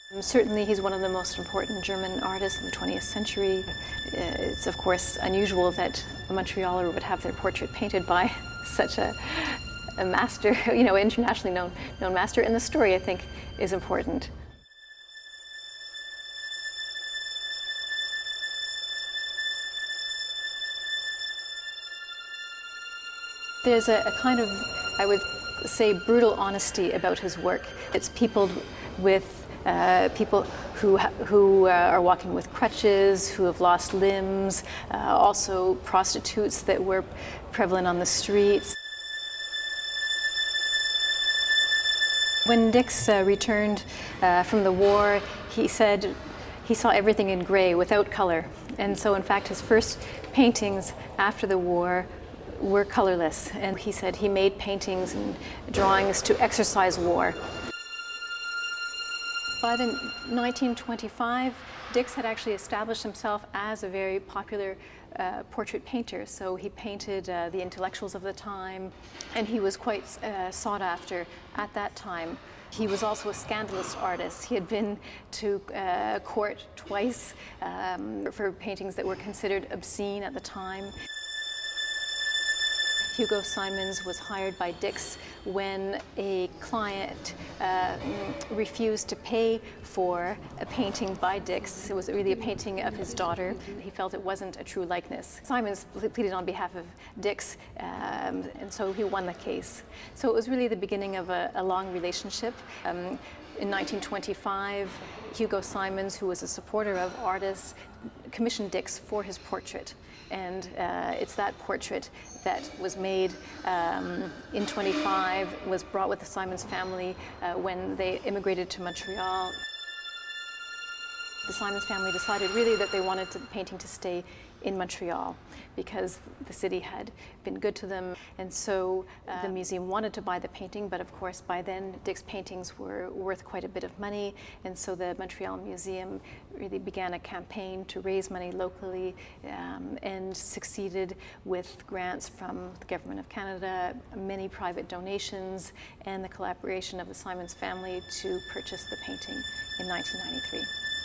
Certainly he's one of the most important German artists of the 20th century. It's of course unusual that a Montrealer would have their portrait painted by such a master, internationally known master, and the story, I think, is important. There's a kind of, I would say, brutal honesty about his work. It's peopled with people who are walking with crutches, who have lost limbs, also prostitutes that were prevalent on the streets. When Dix returned from the war, he said he saw everything in gray, without color. And so, in fact, his first paintings after the war were colorless. And he said he made paintings and drawings to exorcise war. By the 1925, Dix had actually established himself as a very popular portrait painter. So he painted the intellectuals of the time, and he was quite sought after at that time. He was also a scandalous artist. He had been to court twice for paintings that were considered obscene at the time. Hugo Simons was hired by Dix when a client refused to pay for a painting by Dix. It was really a painting of his daughter. He felt it wasn't a true likeness. Simons pleaded on behalf of Dix, and so he won the case. So it was really the beginning of a long relationship. In 1925, Hugo Simons, who was a supporter of artists, commissioned Dix for his portrait. And it's that portrait that was made in 25, was brought with the Simons family when they immigrated to Montreal. The Simons family decided really that they wanted the painting to stay in Montreal because the city had been good to them, and so the museum wanted to buy the painting, but of course by then Dix paintings were worth quite a bit of money, and so the Montreal Museum really began a campaign to raise money locally and succeeded with grants from the Government of Canada, many private donations, and the collaboration of the Simons family to purchase the painting in 1993.